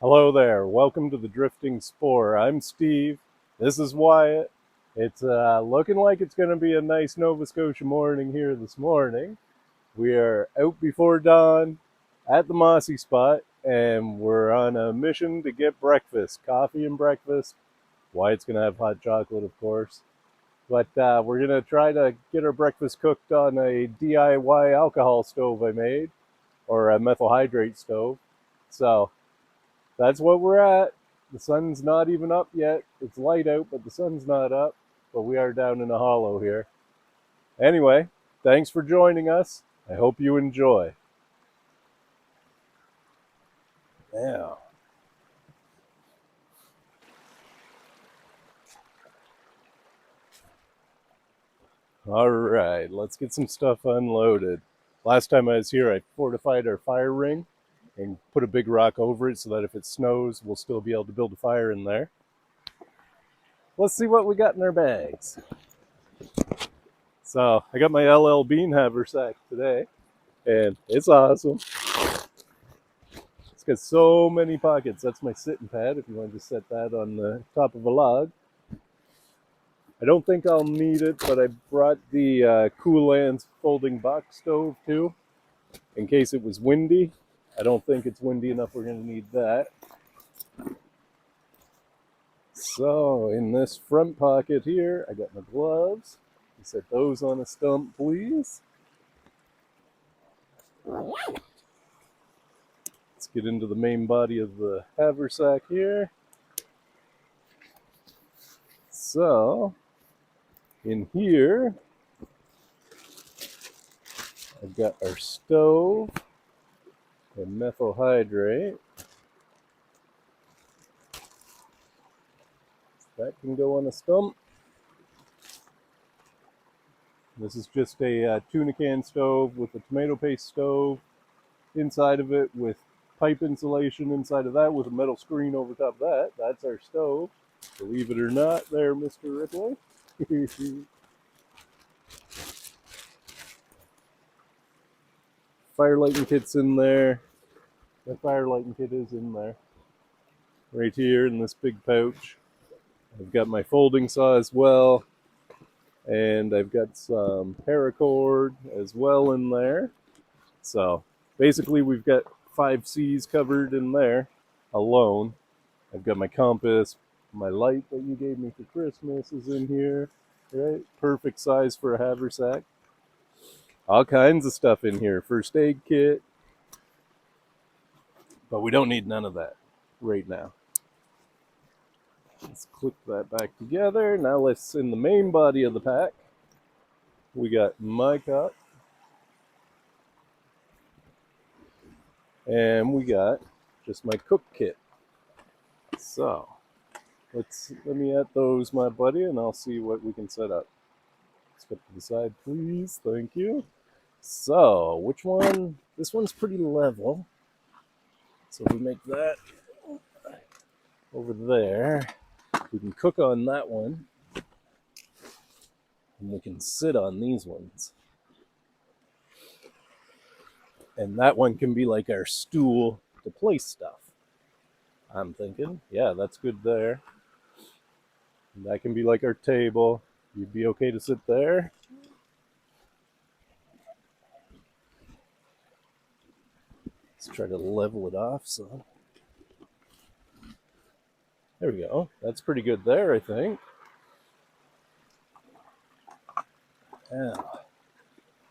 Hello there. Welcome to the Drifting Spore. I'm Steve. This is Wyatt. It's looking like it's going to be a nice Nova Scotia morning here this morning. We are out before dawn at the mossy spot, and we're on a mission to get breakfast, coffee and breakfast. Wyatt's going to have hot chocolate, of course. But we're going to try to get our breakfast cooked on a DIY alcohol stove I made, or a methyl hydrate stove. So that's what we're at. The sun's not even up yet. It's light out, but the sun's not up. But we are down in a hollow here. Anyway, thanks for joining us. I hope you enjoy. Yeah. All right, let's get some stuff unloaded. Last time I was here, I fortified our fire ring and put a big rock over it so that if it snows, we'll still be able to build a fire in there. Let's see what we got in our bags. So I got my LL Bean haversack today, and it's awesome. It's got so many pockets. That's my sitting pad if you want to just set that on the top of a log. I don't think I'll need it, but I brought the Coolands folding box stove too, in case it was windy. I don't think it's windy enough we're going to need that. So in this front pocket here, I got my gloves. You set those on a stump, please. Let's get into the main body of the haversack here. So in here, I've got our stove and methyl hydrate. That can go on a stump. This is just a tuna can stove with a tomato paste stove inside of it with pipe insulation inside of that with a metal screen over top of that. That's our stove. Believe it or not there, Mr. Ripley. Fire lighting kit's in there. The fire lighting kit is in there. Right here in this big pouch. I've got my folding saw as well. And I've got some paracord as well in there. So basically we've got 5 C's covered in there alone. I've got my compass. My light that you gave me for Christmas is in here. Right? Perfect size for a haversack. All kinds of stuff in here. First aid kit. But we don't need none of that right now. Let's click that back together. Now let's, in the main body of the pack, we got my cup. And we got just my cook kit. So let me add those, my buddy, and I'll see what we can set up. Step to the side, please. Thank you. So which one? This one's pretty level. So if we make that over there, we can cook on that one. And we can sit on these ones. And that one can be like our stool to place stuff. I'm thinking, yeah, that's good there. And that can be like our table. You'd be okay to sit there. Let's try to level it off some. There we go. That's pretty good there, I think. Now,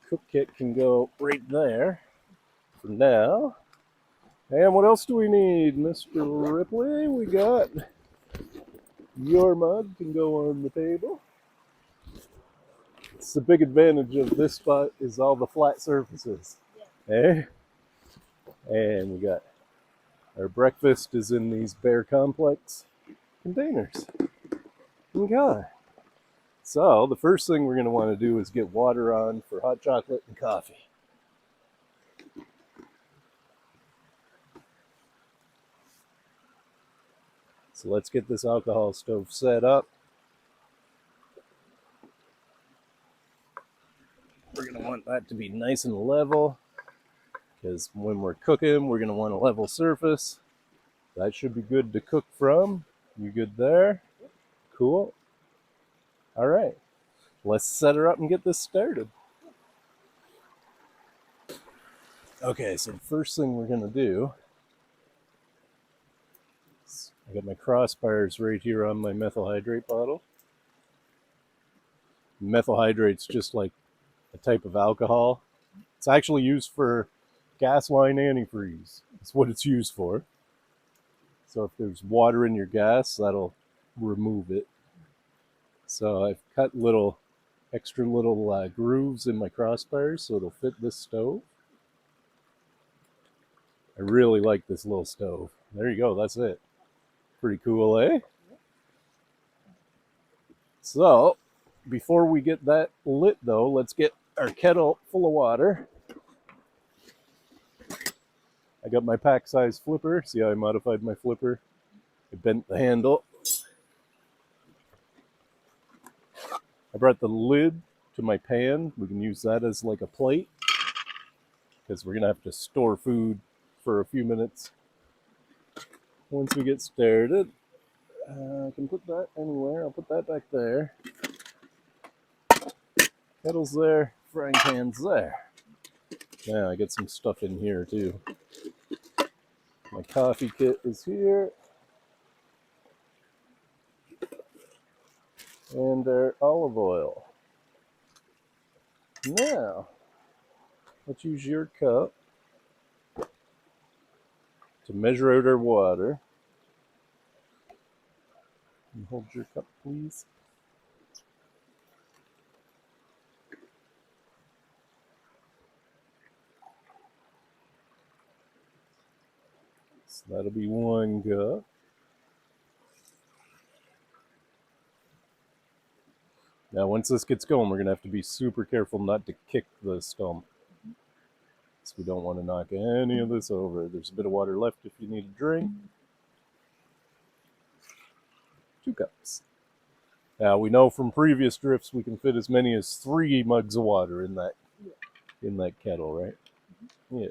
cook kit can go right there for now. And what else do we need, Mr. Ripley? We got your mug can go on the table. It's the big advantage of this spot is all the flat surfaces. Yeah. And we got our breakfast is in these Bear Complex containers. Okay. So the first thing we're going to want to do is get water on for hot chocolate and coffee. So let's get this alcohol stove set up. We're going to want that to be nice and level because when we're cooking, we're going to want a level surface. That should be good to cook from. You good there? Cool. All right. Let's set her up and get this started. Okay, so the first thing we're going to do is I got my crossbars right here on my methyl hydrate bottle. Methyl hydrate's just like a type of alcohol. It's actually used for gas line antifreeze. That's what it's used for. So if there's water in your gas, that'll remove it. So I've cut extra little grooves in my crossbars so it'll fit this stove. I really like this little stove. There you go, that's it. Pretty cool, eh? So, before we get that lit though, let's get our kettle full of water. I got my pack size flipper. See how I modified my flipper? I bent the handle. I brought the lid to my pan. We can use that as like a plate because we're going to have to store food for a few minutes. Once we get started, I can put that anywhere. I'll put that back there. Kettle's there, frying pan's there. Yeah, I get some stuff in here too. My coffee kit is here. And our olive oil. Now, let's use your cup to measure out our water. And hold your cup, please. So that'll be 1 cup. Now, once this gets going, we're going to have to be super careful not to kick the stump. So we don't want to knock any of this over. There's a bit of water left if you need a drink. 2 cups. Now, we know from previous drifts we can fit as many as 3 mugs of water in that kettle, right? Yeah.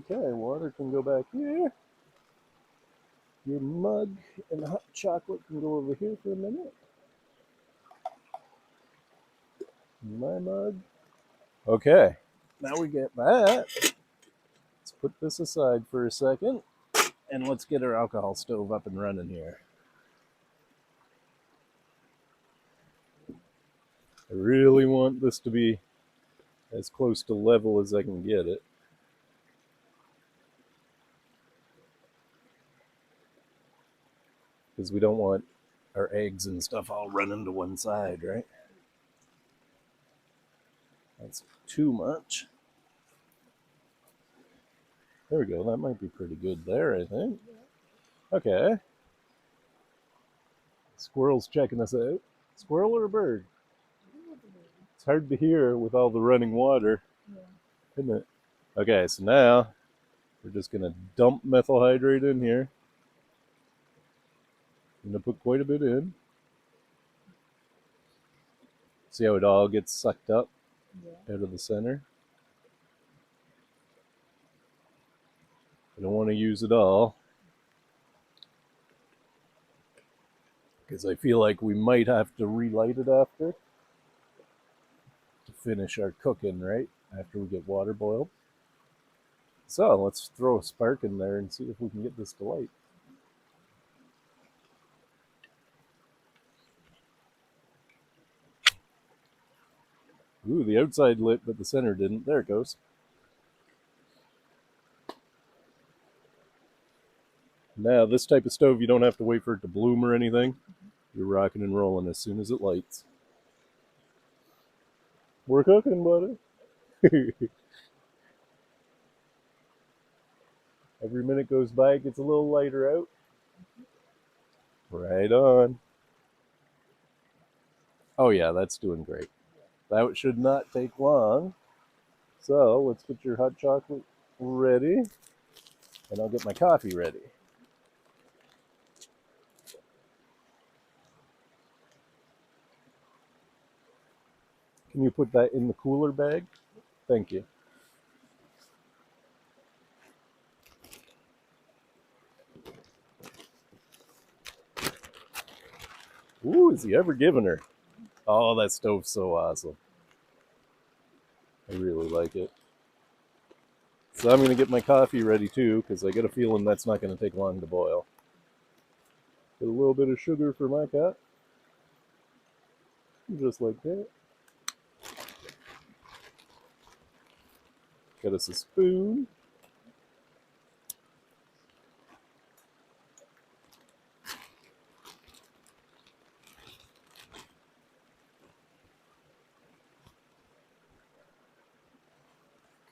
Okay, water can go back here. Your mug and hot chocolate can go over here for a minute. My mug. Okay, now we get that. Let's put this aside for a second, and let's get our alcohol stove up and running here. I really want this to be as close to level as I can get it. Because we don't want our eggs and stuff all running to one side, right? That's too much. There we go. That might be pretty good there, I think. Okay. Squirrel's checking us out. Squirrel or a bird? It's hard to hear with all the running water, isn't it? Okay, so now we're just going to dump methyl hydrate in here. I'm going to put quite a bit in. See how it all gets sucked up out of the center? I don't want to use it all because I feel like we might have to relight it after to finish our cooking, right? After we get water boiled. So let's throw a spark in there and see if we can get this to light. Ooh, the outside lit, but the center didn't. There it goes. Now, this type of stove, you don't have to wait for it to bloom or anything. You're rocking and rolling as soon as it lights. We're cooking, buddy. Every minute goes by, it gets a little lighter out. Right on. Oh yeah, that's doing great. That should not take long. So let's get your hot chocolate ready, and I'll get my coffee ready. Can you put that in the cooler bag? Thank you. Ooh, is he ever giving her? Oh, that stove's so awesome. I really like it. So I'm going to get my coffee ready too, because I get a feeling that's not going to take long to boil. Get a little bit of sugar for my cat. Just like that. Get us a spoon.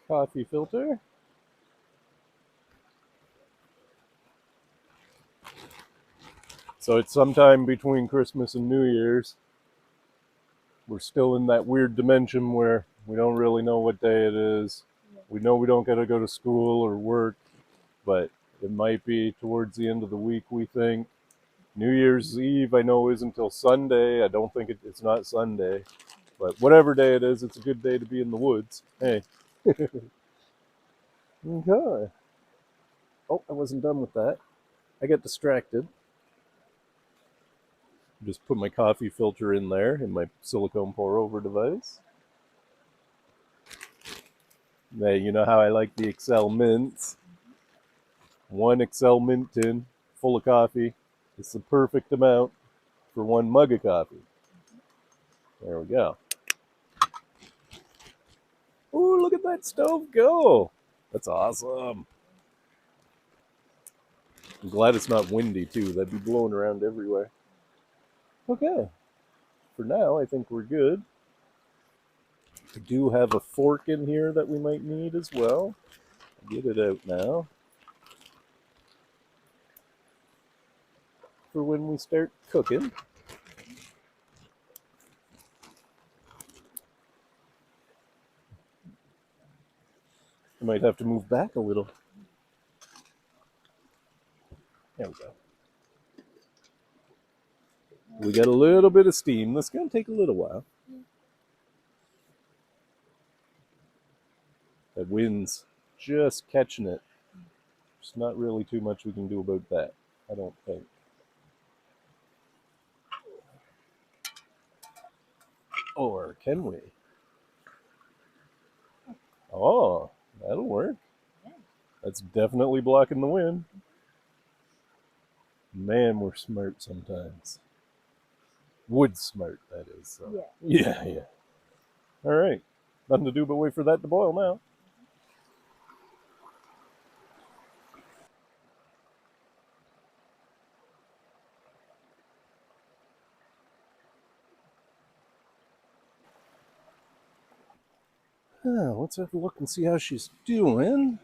Coffee filter. So it's sometime between Christmas and New Year's. We're still in that weird dimension where we don't really know what day it is. We know we don't got to go to school or work, but it might be towards the end of the week, we think. New Year's Eve, I know, isn't until Sunday. I don't think it's not Sunday. But whatever day it is, it's a good day to be in the woods. Hey. Okay. Oh, I wasn't done with that. I got distracted. Just put my coffee filter in there in my silicone pour over device. Now, you know how I like the Excel mints. One Excel mint tin full of coffee. It's the perfect amount for one mug of coffee. There we go. Ooh, look at that stove go. That's awesome. I'm glad it's not windy too. That'd be blowing around everywhere. Okay. For now, I think we're good. We do have a fork in here that we might need as well. Get it out now. For when we start cooking. I might have to move back a little. There we go. We got a little bit of steam. That's going to take a little while. That wind's just catching it. There's not really too much we can do about that, I don't think. Or can we? Oh, that'll work. That's definitely blocking the wind. Man, we're smart sometimes. Wood smart, that is. So. Yeah. All right. Nothing to do but wait for that to boil now. Let's have a look and see how she's doing.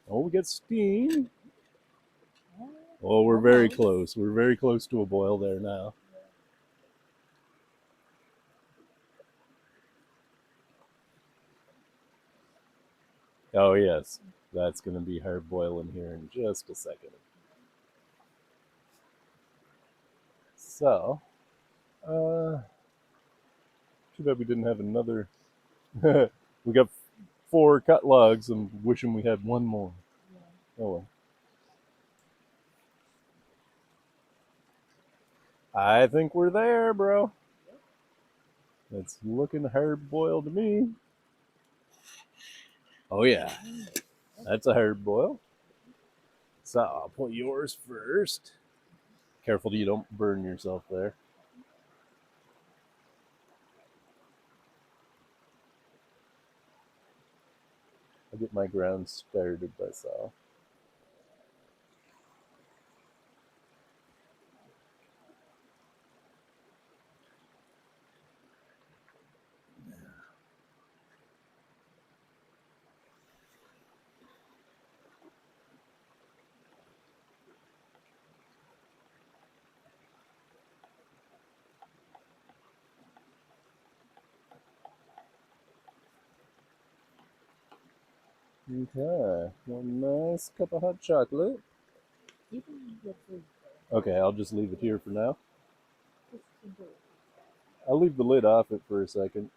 Oh, we got steam. Oh, we're very close. We're very close to a boil there now. Oh, yes. That's going to be hard boiling here in just a second. So, too bad we didn't have another. We got 4 cut logs. I'm wishing we had one more. Oh well. I think we're there, bro. It's looking hard boiled to me. Oh yeah, that's a hard boil. So I'll put yours first. Careful you don't burn yourself there. I'll get my ground started myself. Okay, one nice cup of hot chocolate. Okay, I'll just leave it here for now. I'll leave the lid off it for a second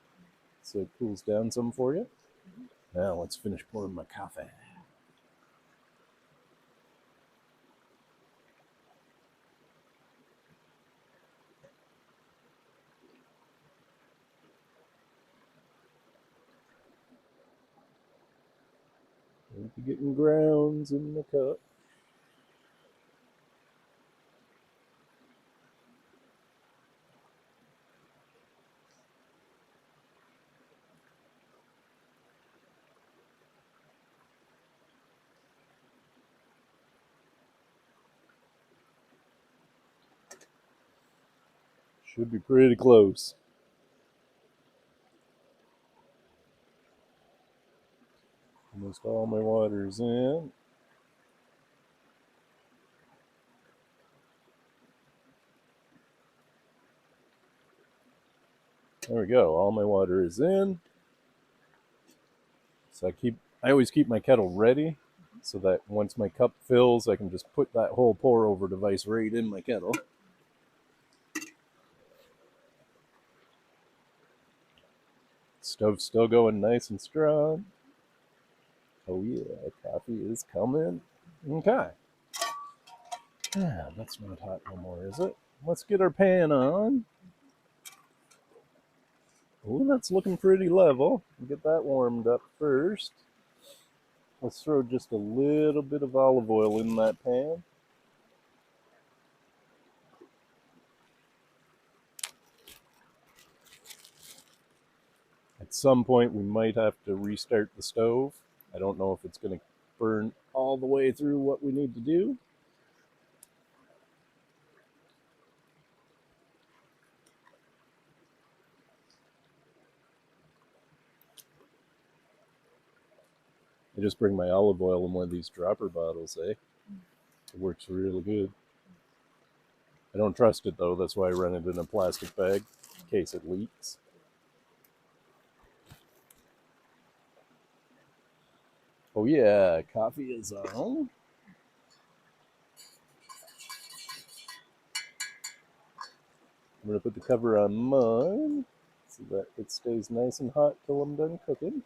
so it cools down some for you. Now let's finish pouring my coffee. Might be getting grounds in the cup. Should be pretty close. Almost all my water's in. There we go. All my water is in. So I always keep my kettle ready so that once my cup fills, I can just put that whole pour over device right in my kettle. Stove's still going nice and strong. Oh yeah, coffee is coming. Okay. That's not hot no more, is it? Let's get our pan on. Oh, that's looking pretty level. Get that warmed up first. Let's throw just a little bit of olive oil in that pan. At some point, we might have to restart the stove. I don't know if it's going to burn all the way through what we need to do. I just bring my olive oil in one of these dropper bottles, eh? It works really good. I don't trust it though, that's why I run it in a plastic bag in case it leaks. Oh yeah, coffee is on. I'm going to put the cover on mine so that it stays nice and hot till I'm done cooking.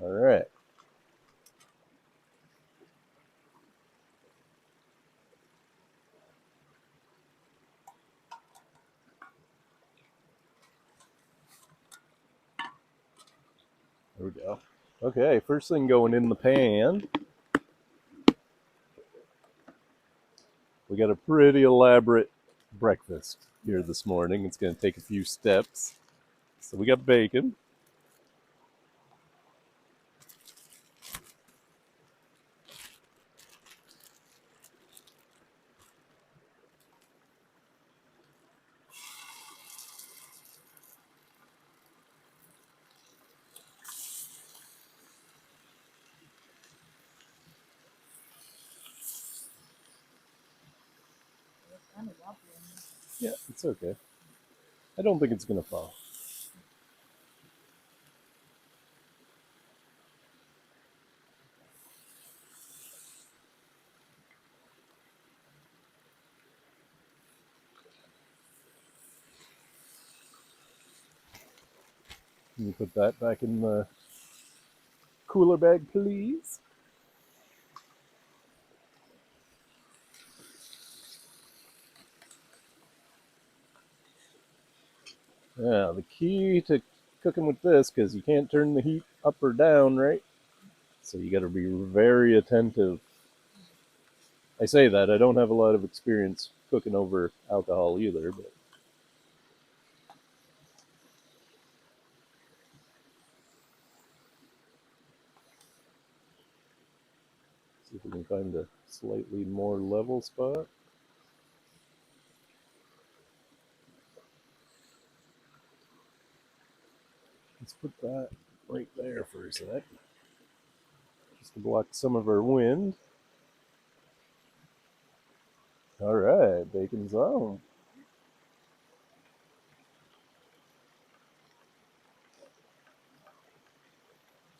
All right. There we go. Okay, first thing going in the pan. We got a pretty elaborate breakfast here this morning. It's going to take a few steps. So we got bacon. Yeah, it's okay. I don't think it's going to fall. Can you put that back in the cooler bag, please? Yeah, the key to cooking with this, because you can't turn the heat up or down, right? So you got to be very attentive. I say that, I don't have a lot of experience cooking over alcohol either, but see if we can find a slightly more level spot. Let's put that right there for a sec, just to block some of our wind. All right, bacon's on.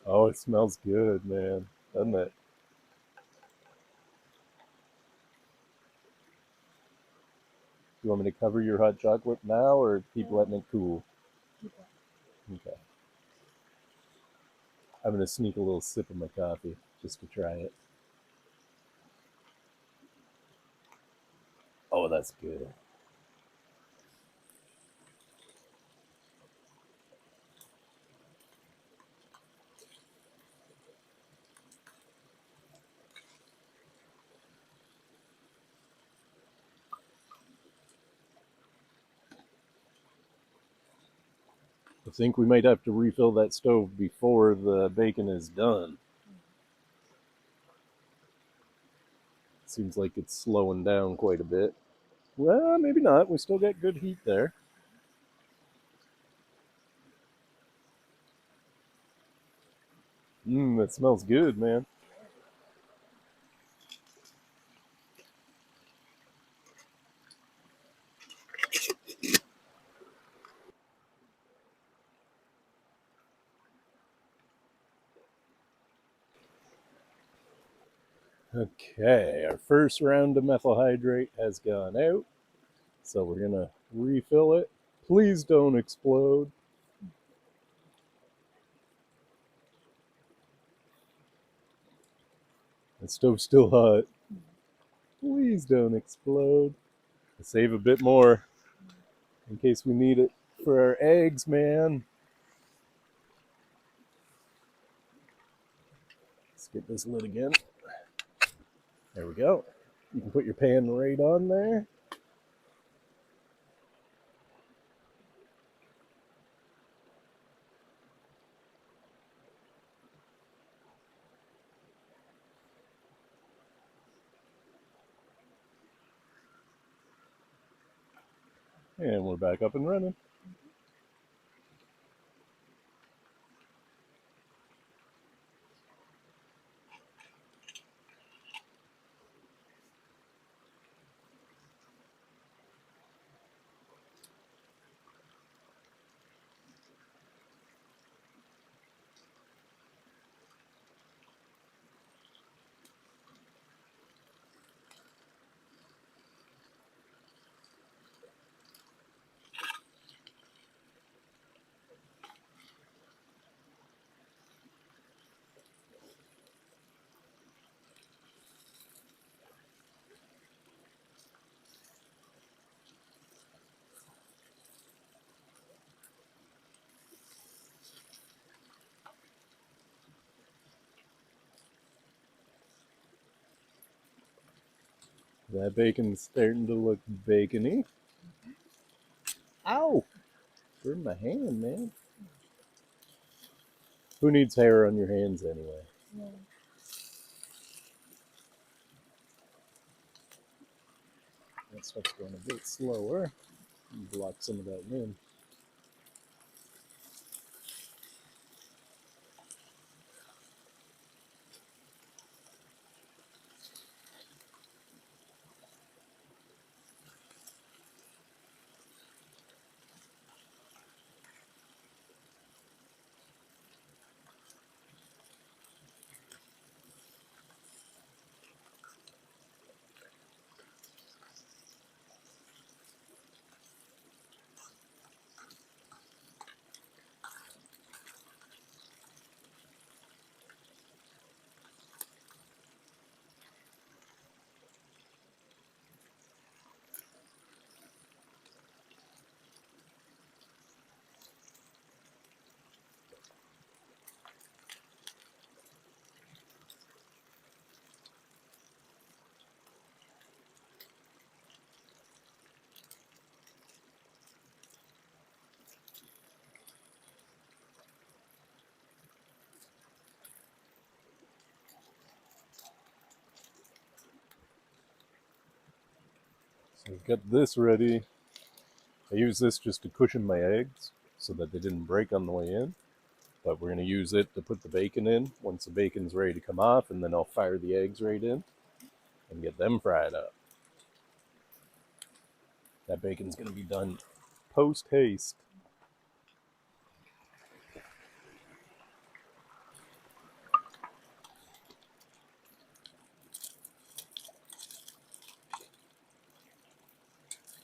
Oh, it smells good, man, doesn't it? You want me to cover your hot chocolate now or keep letting it cool? Okay. I'm going to sneak a little sip of my coffee just to try it. Oh, that's good. I think we might have to refill that stove before the bacon is done. Seems like it's slowing down quite a bit. Well, maybe not. We still got good heat there. That smells good, man. Okay, our first round of methyl hydrate has gone out. So we're going to refill it. Please don't explode. The stove's still hot. Please don't explode. Save a bit more in case we need it for our eggs, man. Let's get this lit again. There we go. You can put your pan right on there. And we're back up and running. That bacon's starting to look bacony. Ow! Burned my hand, man. Who needs hair on your hands anyway? Yeah. That stuff's going a bit slower. Block some of that in. So I've got this ready. I use this just to cushion my eggs so that they didn't break on the way in. But we're going to use it to put the bacon in once the bacon's ready to come off, and then I'll fire the eggs right in and get them fried up. That bacon's going to be done post haste.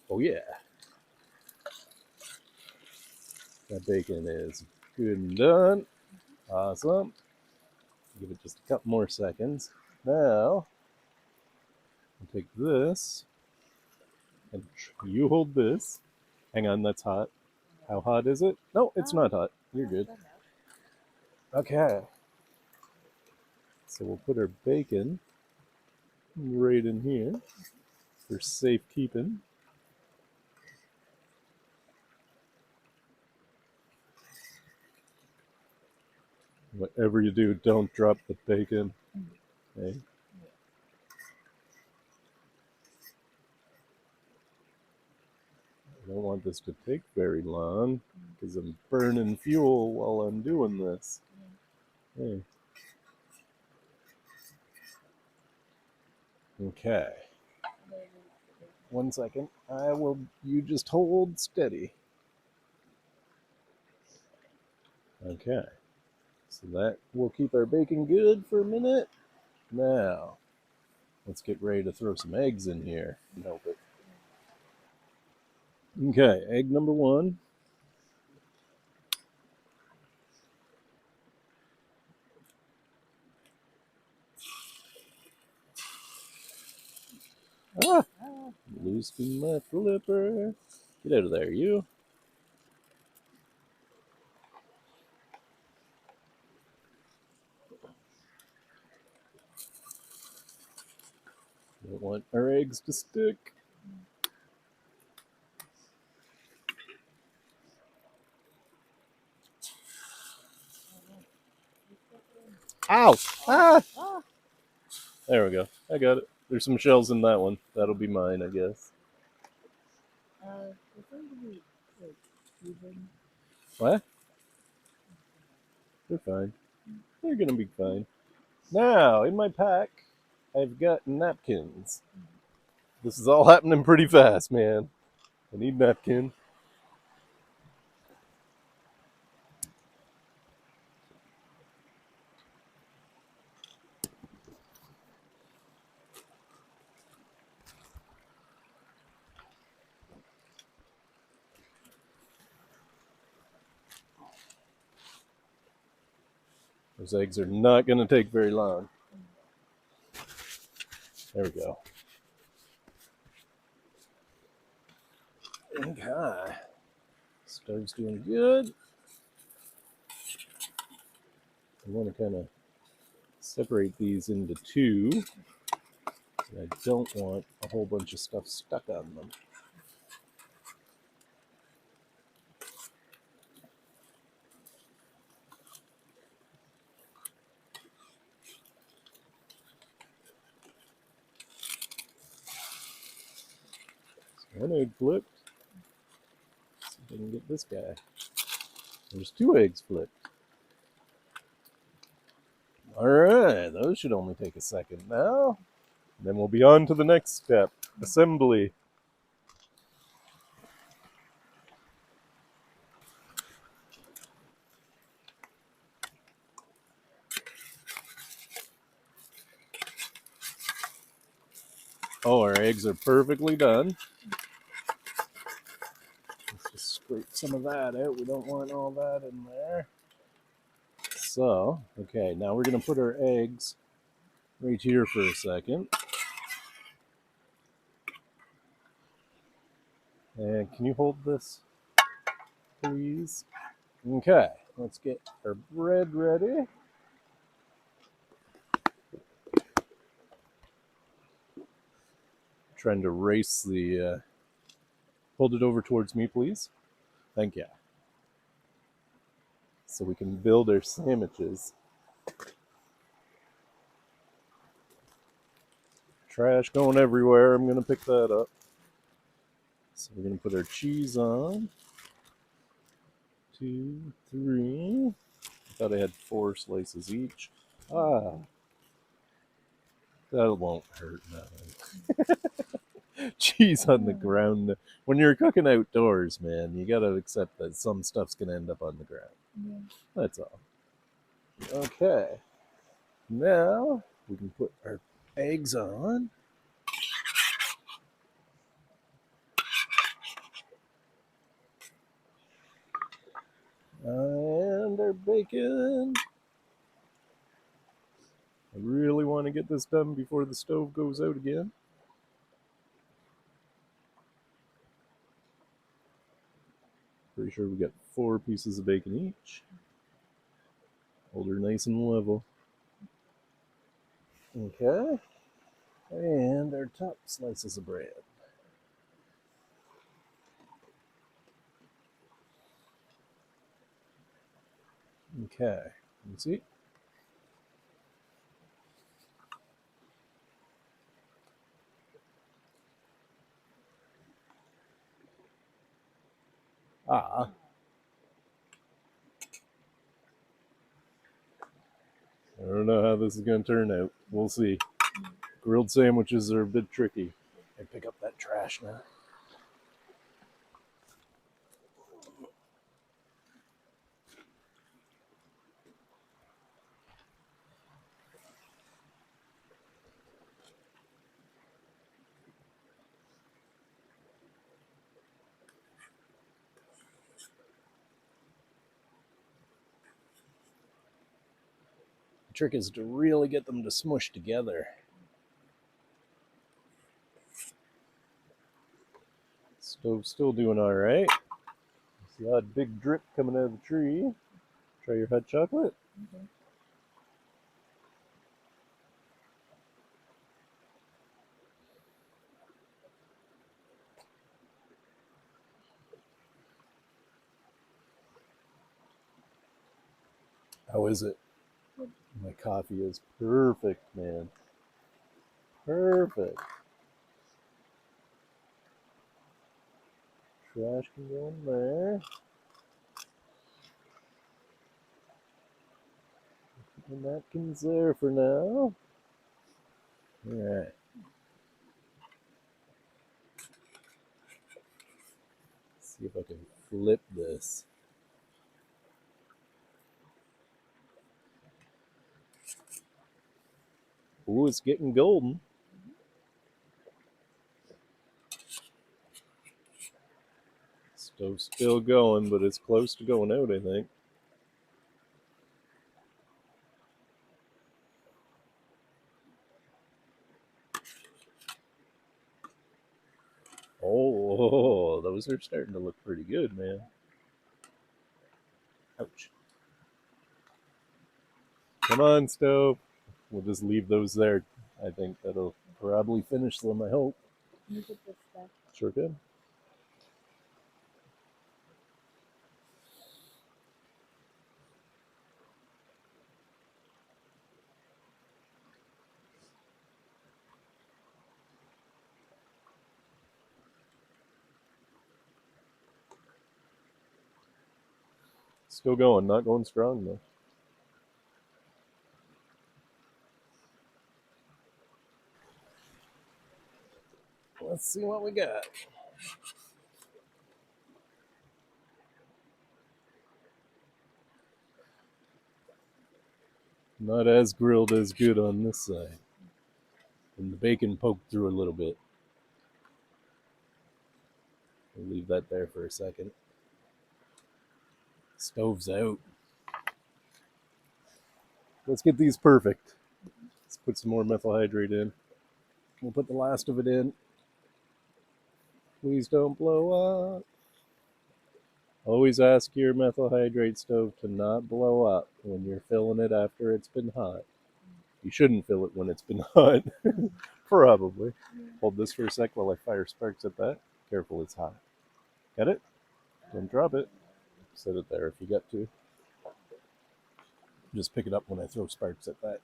Oh yeah. That bacon is good and done. Awesome. Give it just a couple more seconds. Now, I'll take this, and you hold this. Hang on, that's hot. How hot is it? No, it's not hot. You're good. Okay. So we'll put our bacon right in here for safekeeping. Whatever you do, don't drop the bacon. Okay. I don't want this to take very long because I'm burning fuel while I'm doing this. Okay. Okay. 1 second. You just hold steady. Okay. So that will keep our bacon good for a minute. Now, let's get ready to throw some eggs in here and help it. Okay, egg number 1. Ah! Loosen my flipper. Get out of there, you. Don't want our eggs to stick. Ow! Ah! There we go. I got it. There's some shells in that one. That'll be mine, I guess. What? They're fine. They're gonna be fine. Now, in my pack, I've got napkins. This is all happening pretty fast, man. I need napkin. Those eggs are not going to take very long. There we go. Okay. Stove's doing good. I want to kind of separate these into 2. I don't want a whole bunch of stuff stuck on them. So 1 egg flipped. Let's see if I can get this guy. There's 2 eggs flipped. Alright, those should only take a second now. Then we'll be on to the next step, assembly. Oh, our eggs are perfectly done. Let's just scrape some of that out. We don't want all that in there. So, okay, now we're going to put our eggs right here for a second. And can you hold this, please? Okay, let's get our bread ready. Trying to race the... hold it over towards me, please. Thank you. So we can build our sandwiches. Trash going everywhere. I'm going to pick that up. So we're going to put our cheese on. 2, 3. I thought I had 4 slices each. Ah. That won't hurt nothing. Cheese on the ground. When you're cooking outdoors, man, you gotta accept that some stuff's gonna end up on the ground. Yeah. That's all. Okay. Now we can put our eggs on. And our bacon. I really want to get this done before the stove goes out again. Pretty sure we got 4 pieces of bacon each. Hold her nice and level. Okay. And our top slices of bread. Okay. You see? Ah. I don't know how this is going to turn out. We'll see. Grilled sandwiches are a bit tricky. I pick up that trash now. The trick is to really get them to smush together. Stove's still doing all right. See odd big drip coming out of the tree. Try your hot chocolate. Okay. How is it? My coffee is perfect, man. Perfect. Trash can go in there. The napkin's there for now. Alright. See if I can flip this. Ooh, it's getting golden. Stove's still going, but it's close to going out, I think. Oh, those are starting to look pretty good, man. Ouch. Come on, stove. We'll just leave those there. I think that'll probably finish them, I hope. Can you put this back? Sure can. Still going, not going strong though. Let's see what we got. Not as grilled as good on this side. And the bacon poked through a little bit. We'll leave that there for a second. Stove's out. Let's get these perfect. Let's put some more methyl hydrate in. We'll put the last of it in. Please don't blow up. Always ask your methyl hydrate stove to not blow up when you're filling it after it's been hot. You shouldn't fill it when it's been hot. Probably. Hold this for a sec while I fire sparks at that. Careful, it's hot. Get it? Don't drop it. Set it there if you get to. Just pick it up when I throw sparks at that.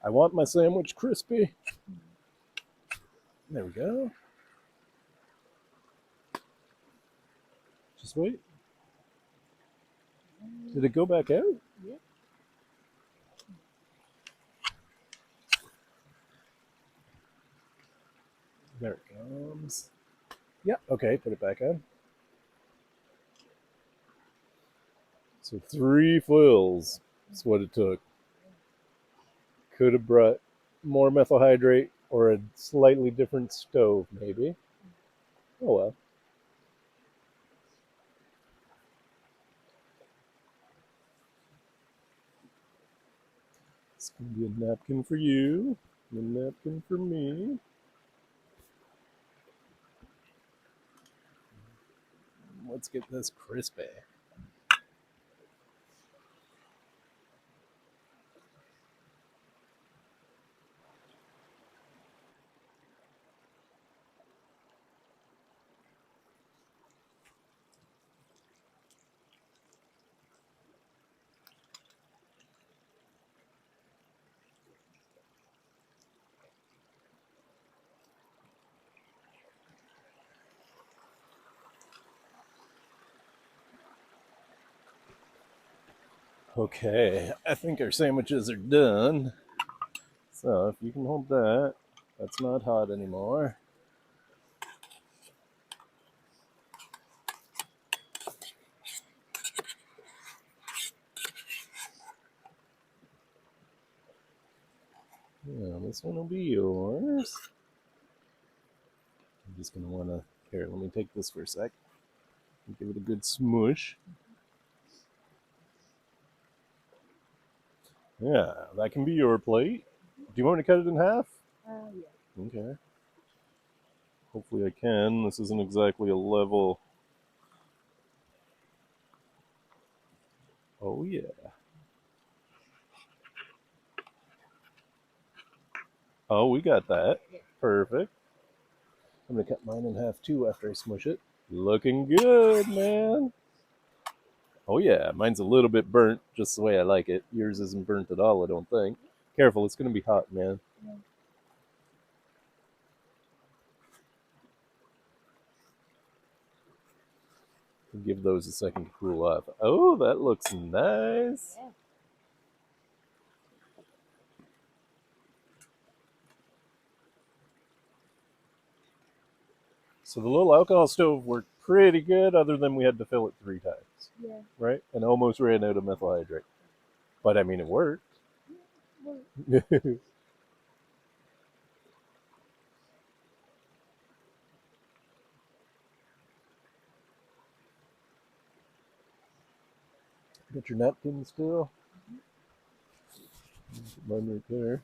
I want my sandwich crispy. There we go. Just wait. Did it go back out? Yep. There it comes. Yep, okay, put it back on. So 3 fills is what it took. Could have brought more methyl hydrate or a slightly different stove, maybe. Oh well. It's going to be a napkin for you, and a napkin for me. Let's get this crispy. Okay, I think our sandwiches are done. So if you can hold that, that's not hot anymore. Yeah, this one will be yours. I'm just gonna wanna, here, let me take this for a sec. Give it a good smush. Yeah, that can be your plate. Do you want me to cut it in half? Yeah. Okay. Hopefully I can. This isn't exactly a level. Oh yeah. Oh, we got that. Perfect. I'm gonna cut mine in half too after I smush it. Looking good, man. Oh yeah, mine's a little bit burnt, just the way I like it. Yours isn't burnt at all, I don't think. Careful, it's gonna be hot, man. Give those a second to cool off. Oh, that looks nice. Yeah. So the little alcohol stove worked pretty good, other than we had to fill it 3 times. Yeah. Right? And almost ran out of methyl hydrate. But I mean, it worked. Yeah, it worked. Got your napkin still? Mine right there.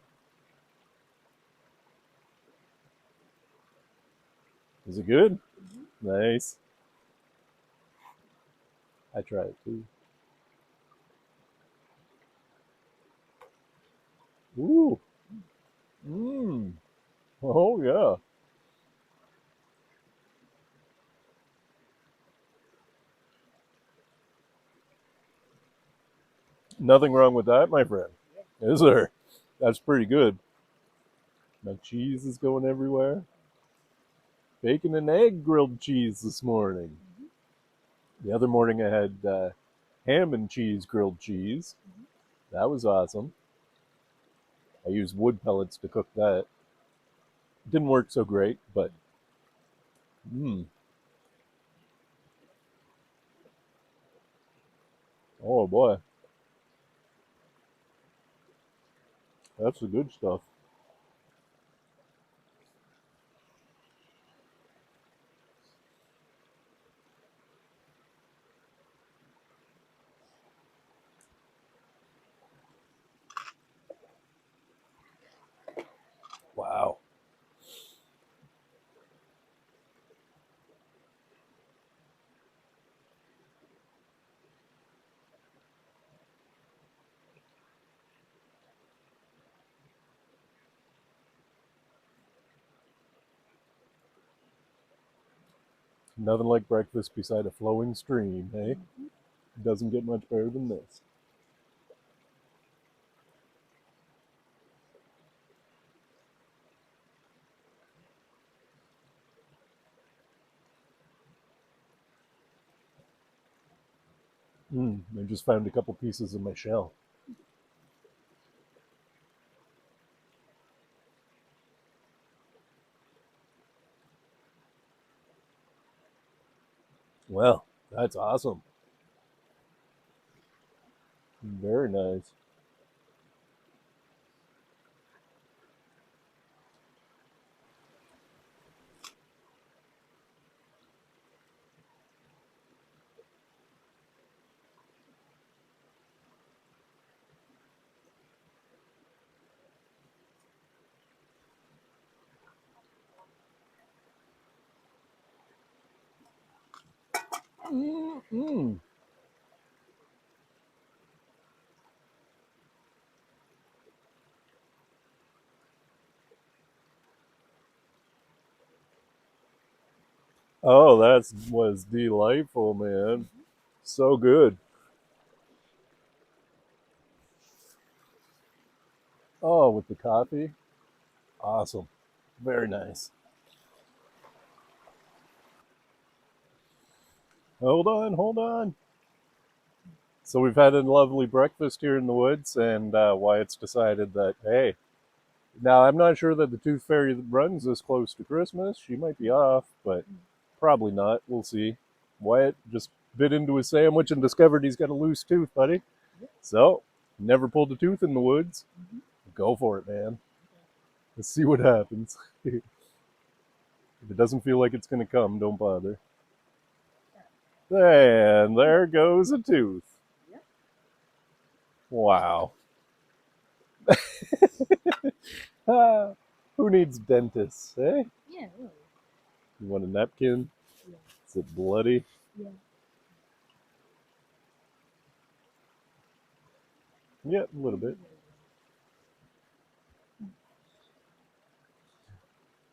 Is it good? Mm-hmm. Nice. I try it too. Ooh. Mmm. Oh, yeah. Nothing wrong with that, my friend. Is there? That's pretty good. My cheese is going everywhere. Bacon and egg grilled cheese this morning. The other morning I had ham and cheese grilled cheese. That was awesome. I used wood pellets to cook that. Didn't work so great, but mmm. Oh boy. That's the good stuff. Wow. Nothing like breakfast beside a flowing stream, eh? Doesn't get much better than this. I just found a couple pieces of my shell. Well, that's awesome. Very nice. Mm-mm. Oh, that was delightful, man. So good. Oh, with the coffee. Awesome. Very nice. Hold on, hold on. So we've had a lovely breakfast here in the woods, and Wyatt's decided that, hey, now I'm not sure that the tooth fairy runs this close to Christmas. She might be off, but probably not. We'll see. Wyatt just bit into his sandwich and discovered he's got a loose tooth, buddy. So, never pulled a tooth in the woods. Go for it, man. Let's see what happens. If it doesn't feel like it's going to come, don't bother. And there goes a tooth. Wow. Who needs dentists, eh? Yeah, really. You want a napkin? Yeah. Is it bloody? Yeah. Yeah, a little bit.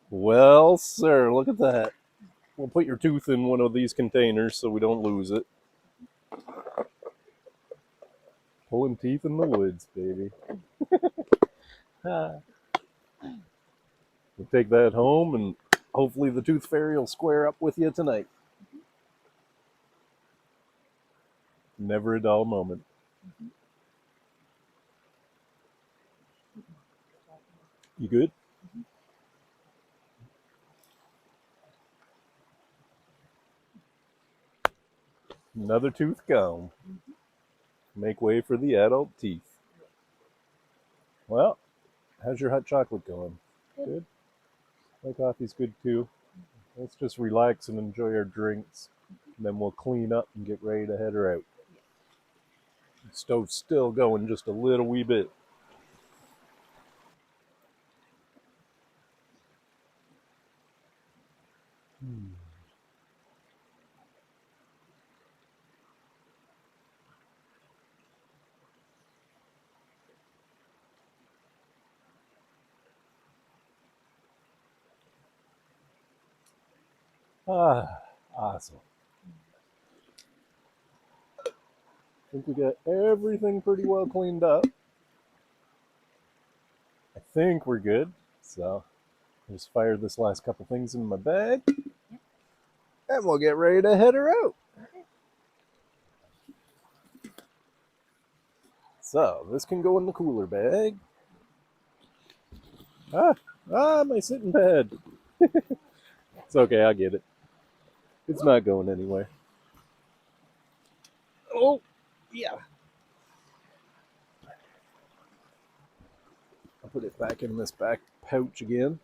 Well, sir, look at that. We'll put your tooth in one of these containers so we don't lose it. Pulling teeth in the woods, baby. We'll take that home and hopefully the tooth fairy will square up with you tonight. Never a dull moment. You good? Another tooth gone. Make way for the adult teeth. Well, how's your hot chocolate going? Good? My coffee's good too. Let's just relax and enjoy our drinks. And then we'll clean up and get ready to head her out. The stove's still going just a little wee bit. Awesome. I think we got everything pretty well cleaned up. I think we're good. So I'll just fire this last couple things in my bag. And we'll get ready to head her out. So this can go in the cooler bag. My sitting pad. It's okay, I get it. It's not going anywhere. Oh, yeah. I'll put it back in this back pouch again.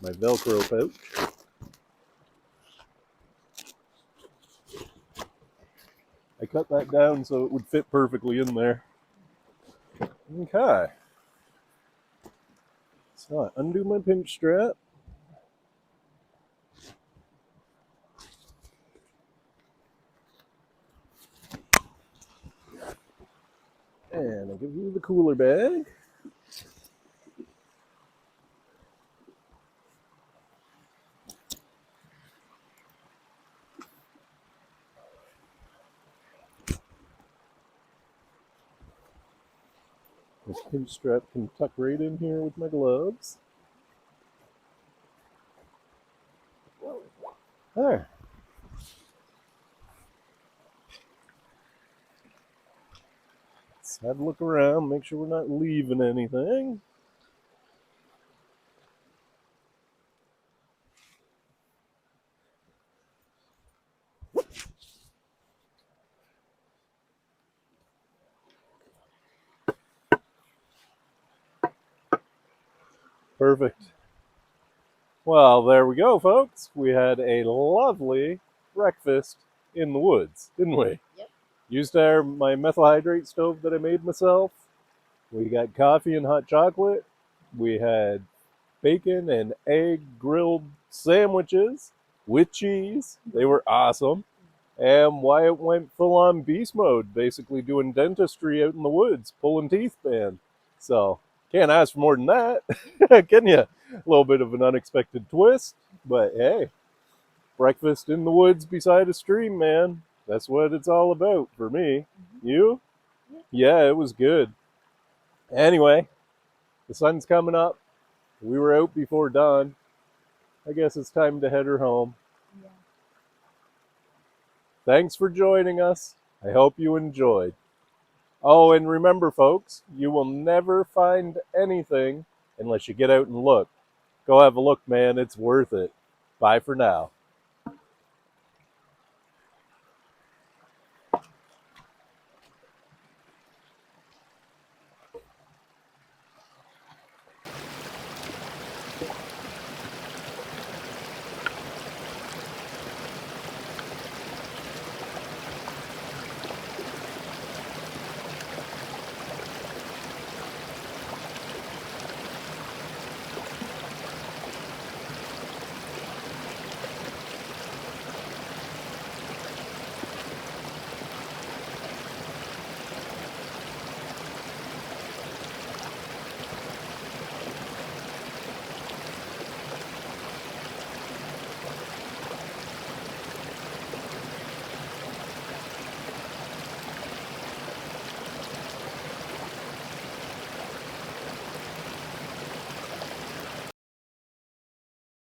My Velcro pouch. I cut that down so it would fit perfectly in there. Okay. So I undo my pinch strap. And I'll give you the cooler bag. This pinch strap can tuck right in here with my gloves. There. Let's have a look around, make sure we're not leaving anything. Perfect. Well, there we go, folks. We had a lovely breakfast in the woods, didn't we? Yep. Used my methyl hydrate stove that I made myself. We got coffee and hot chocolate. We had bacon and egg grilled sandwiches with cheese. They were awesome. And Wyatt went full on beast mode, basically doing dentistry out in the woods, pulling teeth, man. So, can't ask for more than that, can you? A little bit of an unexpected twist, but hey, breakfast in the woods beside a stream, man. That's what it's all about for me. You? Yeah, it was good. Anyway, the sun's coming up. We were out before dawn. I guess it's time to head her home. Yeah. Thanks for joining us. I hope you enjoyed. Oh, and remember, folks, you will never find anything unless you get out and look. Go have a look, man. It's worth it. Bye for now.